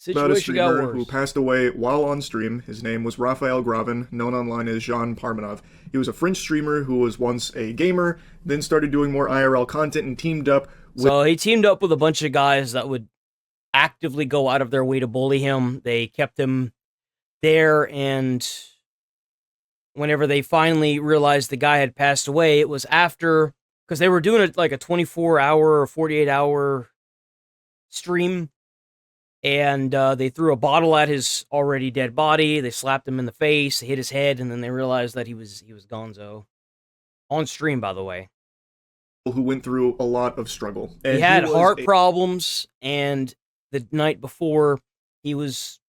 About a Situation got streamer who worse. passed away while on stream. His name was Raphael Gravin, known online as Jean-Pormanove. He was a French streamer who was once a gamer, then started doing more IRL content and teamed up with... So he teamed up with a bunch of guys that would actively go out of their way to bully him. They kept him there, and whenever they finally realized the guy had passed away, it was after, because they were doing it like a 24-hour or 48-hour stream, and they threw a bottle at his already dead body. They slapped him in the face, hit his head, and then they realized that he was gonzo. On stream, by the way. who went through a lot of struggle. And he had was heart problems, and the night before, he was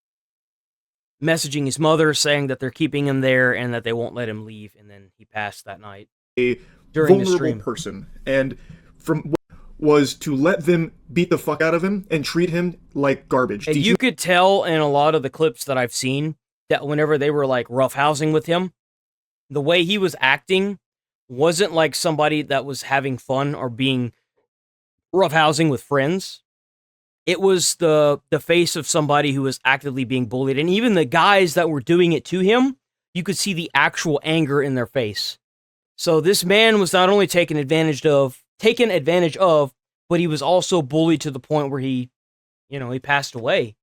messaging his mother saying that they're keeping him there and that they won't let him leave, and then he passed that night. A during the vulnerable stream. person, and from was to let them beat the fuck out of him and treat him like garbage. And you could tell in a lot of the clips that I've seen that whenever they were like roughhousing with him, the way he was acting wasn't like somebody that was having fun or being roughhousing with friends. It was the face of somebody who was actively being bullied. And even the guys that were doing it to him, you could see the actual anger in their face. So this man was not only taken advantage of, but he was also bullied to the point where he passed away.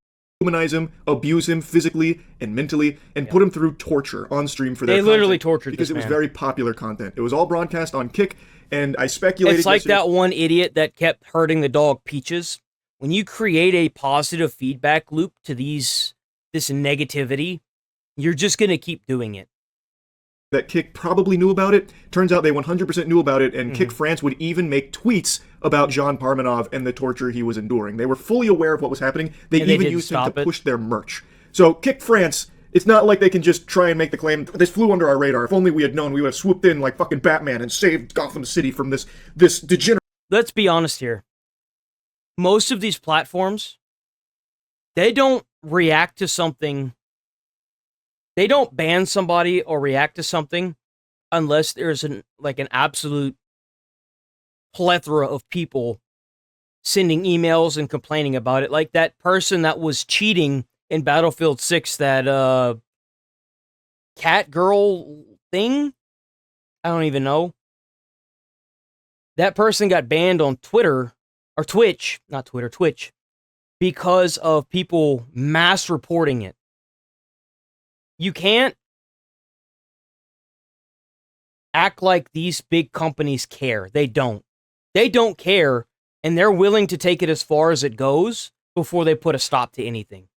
Humanize him, abuse him physically and mentally, and put him through torture on stream for their They literally tortured because this it was man. very popular content. It was all broadcast on Kick, and I speculated... It's like that one idiot that kept hurting the dog Peaches. When you create a positive feedback loop to this negativity, you're just going to keep doing it. That Kick probably knew about it. Turns out they 100% knew about it, and Kick France would even make tweets about Jean-Pormanove and the torture he was enduring. They were fully aware of what was happening. They even used him to push their merch. So Kick France, it's not like they can just try and make the claim, this flew under our radar. If only we had known, we would have swooped in like fucking Batman and saved Gotham City from this degenerate... Let's be honest here. Most of these platforms, they don't react to something. They don't ban somebody or react to something unless there's an absolute plethora of people sending emails and complaining about it. Like that person that was cheating in Battlefield 6, that cat girl thing. I don't even know. That person got banned on Twitter. Or Twitch, not Twitter, Twitch, because of people mass reporting it. You can't act like these big companies care. They don't. They don't care, and they're willing to take it as far as it goes before they put a stop to anything.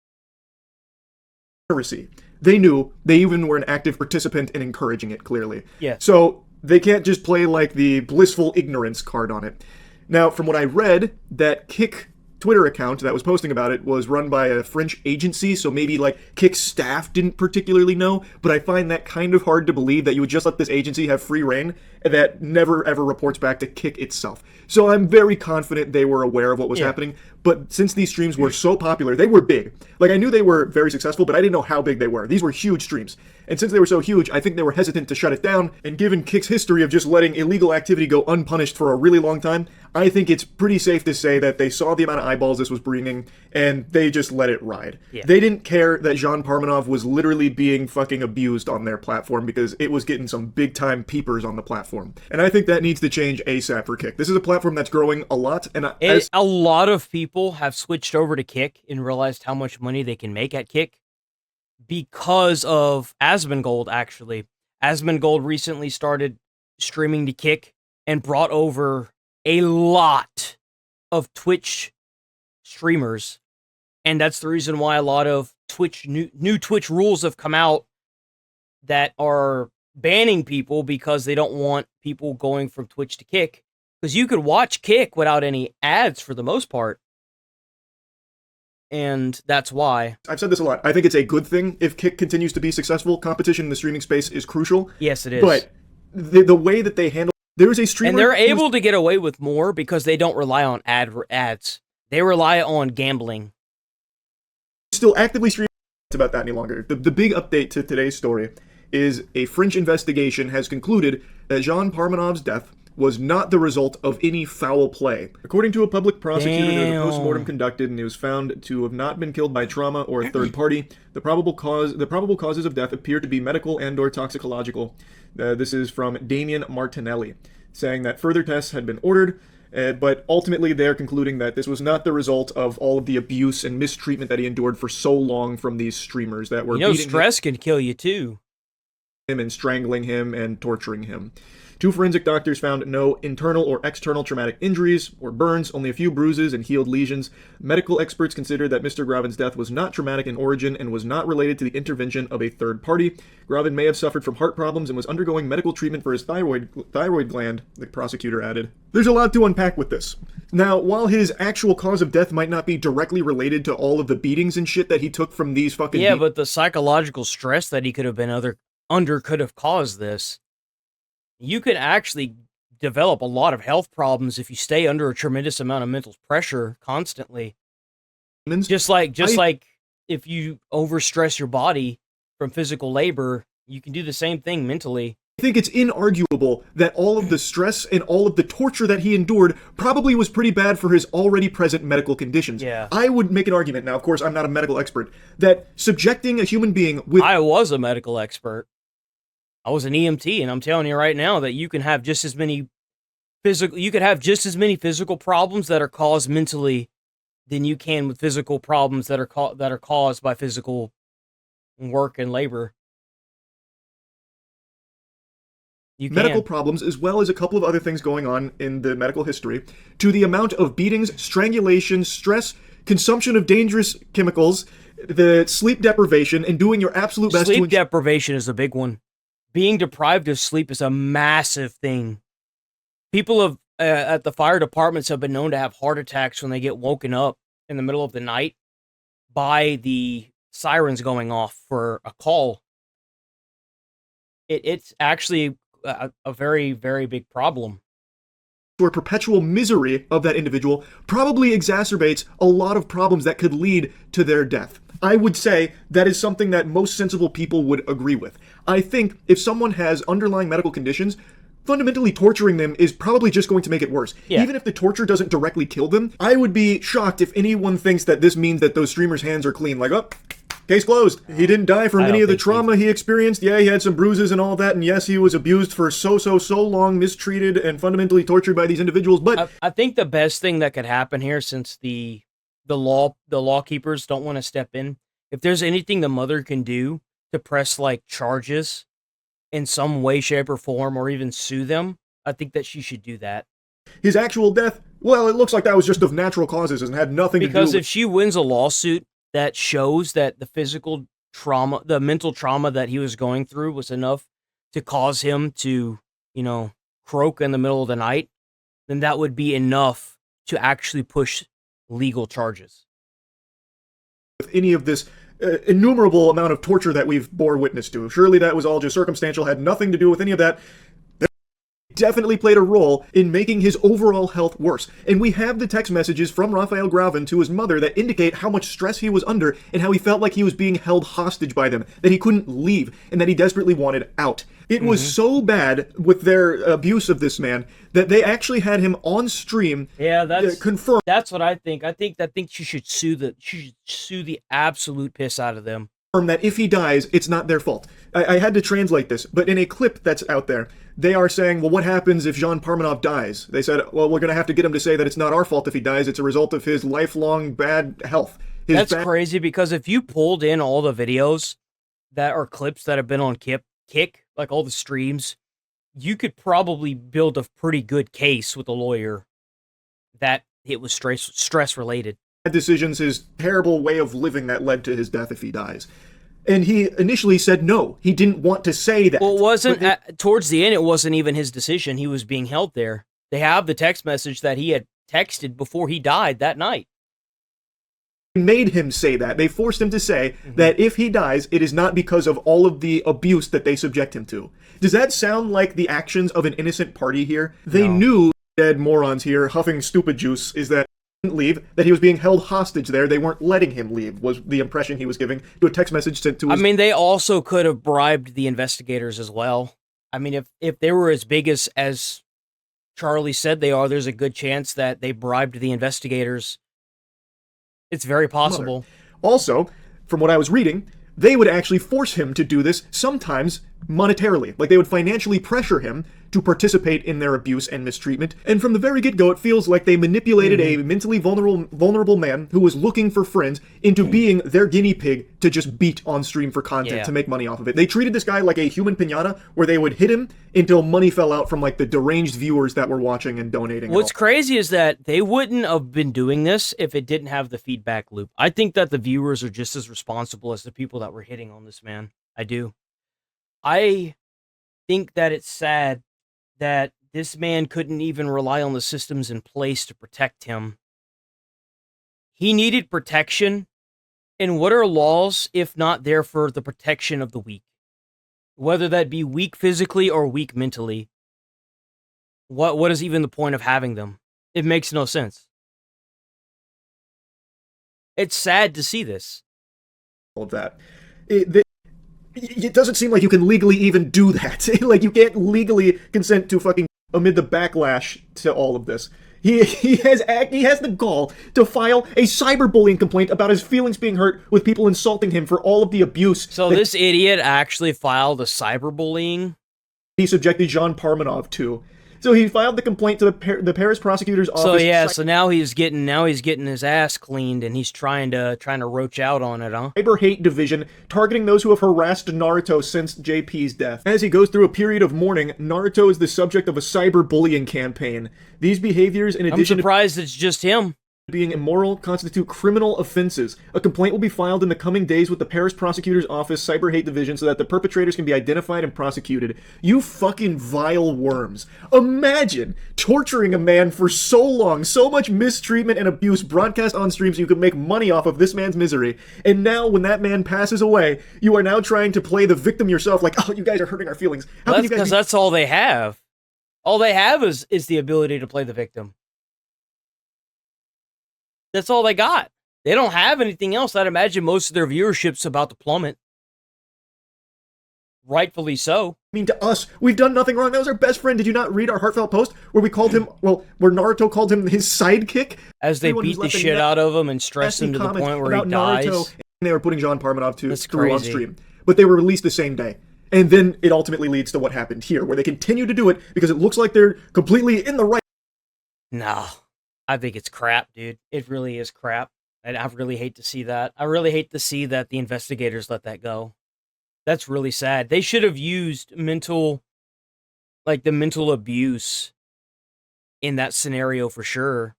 They knew. They even were an active participant in encouraging it, clearly. Yeah. So they can't just play like the blissful ignorance card on it. Now, from what I read, that Kick Twitter account that was posting about it was run by a French agency, so maybe like Kick's staff didn't particularly know, but I find that kind of hard to believe that you would just let this agency have free reign that never ever reports back to Kick itself. So I'm very confident they were aware of what was happening, but since these streams were so popular, they were big. Like, I knew they were very successful, but I didn't know how big they were. These were huge streams. And since they were so huge, I think they were hesitant to shut it down, and given Kick's history of just letting illegal activity go unpunished for a really long time, I think it's pretty safe to say that they saw the amount of eyeballs this was bringing, and they just let it ride. Yeah. They didn't care that Jean-Pormanove was literally being fucking abused on their platform because it was getting some big-time peepers on the platform. And I think that needs to change ASAP for Kick. This is a platform that's growing a lot, and a lot of people have switched over to Kick and realized how much money they can make at Kick because of Asmongold, actually. Asmongold recently started streaming to Kick and brought over a lot of Twitch streamers, and that's the reason why a lot of new Twitch rules have come out that are banning people because they don't want people going from Twitch to Kick, because you could watch Kick without any ads for the most part, and that's why. I've said this a lot. I think it's a good thing if Kick continues to be successful. Competition in the streaming space is crucial. Yes, it is. But the way that they handle... There is a streamer... And they're able to get away with more because they don't rely on ads. They rely on gambling. Still actively streaming about that any longer. The big update to today's story is a French investigation has concluded that Jean-Pormanove's death was not the result of any foul play. According to a public prosecutor, there was a Damn. post-mortem conducted, and he was found to have not been killed by trauma or a third party. The probable causes of death appear to be medical and/or toxicological. This is from Damian Martinelli, saying that further tests had been ordered, but ultimately they're concluding that this was not the result of all of the abuse and mistreatment that he endured for so long from these streamers that were beating stress can kill you too. him and strangling him and torturing him. 2 forensic doctors found no internal or external traumatic injuries or burns, only a few bruises and healed lesions. Medical experts considered that Mr. Gravin's death was not traumatic in origin and was not related to the intervention of a third party. Gravin may have suffered from heart problems and was undergoing medical treatment for his thyroid gland, the prosecutor added. There's a lot to unpack with this. Now, while his actual cause of death might not be directly related to all of the beatings and shit that he took from these fucking but the psychological stress that he could have been under could have caused this. You can actually develop a lot of health problems if you stay under a tremendous amount of mental pressure constantly. Just like if you overstress your body from physical labor, you can do the same thing mentally. I think it's inarguable that all of the stress and all of the torture that he endured probably was pretty bad for his already present medical conditions. Yeah. I would make an argument, now of course I'm not a medical expert, that subjecting a human being with... I was a medical expert. I was an EMT, and I'm telling you right now that you can have just as many physical problems that are caused mentally than you can with physical problems that are caused by physical work and labor. Medical problems, as well as a couple of other things going on in the medical history, to the amount of beatings, strangulation, stress, consumption of dangerous chemicals, the sleep deprivation, and doing your absolute best to... Sleep deprivation is a big one. Being deprived of sleep is a massive thing. People at the fire departments have been known to have heart attacks when they get woken up in the middle of the night by the sirens going off for a call. It's actually a very, very big problem. Or perpetual misery of that individual probably exacerbates a lot of problems that could lead to their death. I would say that is something that most sensible people would agree with. I think if someone has underlying medical conditions, fundamentally torturing them is probably just going to make it worse. Yeah. Even if the torture doesn't directly kill them, I would be shocked if anyone thinks that this means that those streamers' hands are clean. Like, oh, case closed. He didn't die from any of the trauma he experienced. Yeah, he had some bruises and all that, and yes, he was abused for so long, mistreated, and fundamentally tortured by these individuals, but... I think the best thing that could happen here, since the law keepers don't want to step in, if there's anything the mother can do to press, like, charges in some way, shape, or form, or even sue them, I think that she should do that. His actual death, well, it looks like that was just of natural causes and had nothing to do with... Because if she wins a lawsuit that shows that the physical trauma, the mental trauma that he was going through was enough to cause him to, croak in the middle of the night, then that would be enough to actually push legal charges. With any of this innumerable amount of torture that we've bore witness to. Surely that was all just circumstantial, had nothing to do with any of that. Definitely played a role in making his overall health worse. And we have the text messages from Raphael Gravin to his mother that indicate how much stress he was under and how he felt like he was being held hostage by them, that he couldn't leave, and that he desperately wanted out. It was so bad with their abuse of this man that they actually had him on stream. Yeah, that's confirm. That's what I think. I think she should sue the absolute piss out of them. That if he dies, it's not their fault. I had to translate this, but in a clip that's out there, they are saying, well, what happens if Jean Pormanove dies? They said, well, we're going to have to get him to say that it's not our fault if he dies. It's a result of his lifelong bad health. That's crazy, because if you pulled in all the videos that are clips that have been on Kick, like all the streams, you could probably build a pretty good case with a lawyer that it was stress related. Decisions, his terrible way of living that led to his death if he dies. And he initially said no. He didn't want to say that. Well, it wasn't towards the end, it wasn't even his decision. He was being held there. They have the text message that he had texted before he died that night. Made him say that. They forced him to say that if he dies, it is not because of all of the abuse that they subject him to. Does that sound like the actions of an innocent party here? They knew, dead morons here, huffing stupid juice, is that he didn't leave, that he was being held hostage there. They weren't letting him leave, was the impression he was giving to a text message sent to his... I mean, they also could have bribed the investigators as well. I mean, if they were as big as Charlie said they are, there's a good chance that they bribed the investigators. It's very possible. Also, from what I was reading, they would actually force him to do this, sometimes monetarily. Like, they would financially pressure him to participate in their abuse and mistreatment. And from the very get-go, it feels like they manipulated a mentally vulnerable man who was looking for friends into being their guinea pig to just beat on stream for content, to make money off of it. They treated this guy like a human piñata, where they would hit him until money fell out from, like, the deranged viewers that were watching and donating. What's crazy is that they wouldn't have been doing this if it didn't have the feedback loop. I think that the viewers are just as responsible as the people that were hitting on this man. I do. I think that it's sad that this man couldn't even rely on the systems in place to protect him. He needed protection, and what are laws if not there for the protection of the weak? Whether that be weak physically or weak mentally. What is even the point of having them? It makes no sense. It's sad to see this. All of that. It doesn't seem like you can legally even do that. Like, you can't legally consent to fucking amid the backlash to all of this. He has the gall to file a cyberbullying complaint about his feelings being hurt with people insulting him for all of the abuse. So this idiot actually filed a cyberbullying? He subjected Jean-Pormanove to. So he filed the complaint to the Paris prosecutor's office. So yeah, so now he's getting his ass cleaned, and he's trying to roach out on it, huh? Cyber hate division targeting those who have harassed Naruto since JP's death. As he goes through a period of mourning, Naruto is the subject of a cyberbullying campaign. These behaviors, in addition I'm surprised it's just him. Being immoral, constitute criminal offenses. A complaint will be filed in the coming days with the Paris prosecutor's office cyber hate division so that the perpetrators can be identified and prosecuted. You fucking vile worms. Imagine torturing a man for so long, so much mistreatment and abuse broadcast on stream so you could make money off of this man's misery. And now when that man passes away, you are now trying to play the victim yourself, like, oh, you guys are hurting our feelings. That's because that's all they have. All they have is the ability to play the victim. That's all they got. They don't have anything else. I'd imagine most of their viewership's about to plummet. Rightfully so. I mean, to us, we've done nothing wrong. That was our best friend. Did you not read our heartfelt post where we called him, where Naruto called him his sidekick? As they beat the shit out of him and stressed him to the point where he dies. Naruto, and they were putting Jean-Pormanove through on stream. But they were released the same day. And then it ultimately leads to what happened here, where they continue to do it because it looks like they're completely in the right. No. I think it's crap, dude. It really is crap. And I really hate to see that. I really hate to see that the investigators let that go. That's really sad. They should have used the mental abuse in that scenario for sure.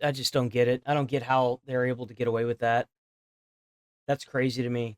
I just don't get it. I don't get how they're able to get away with that. That's crazy to me.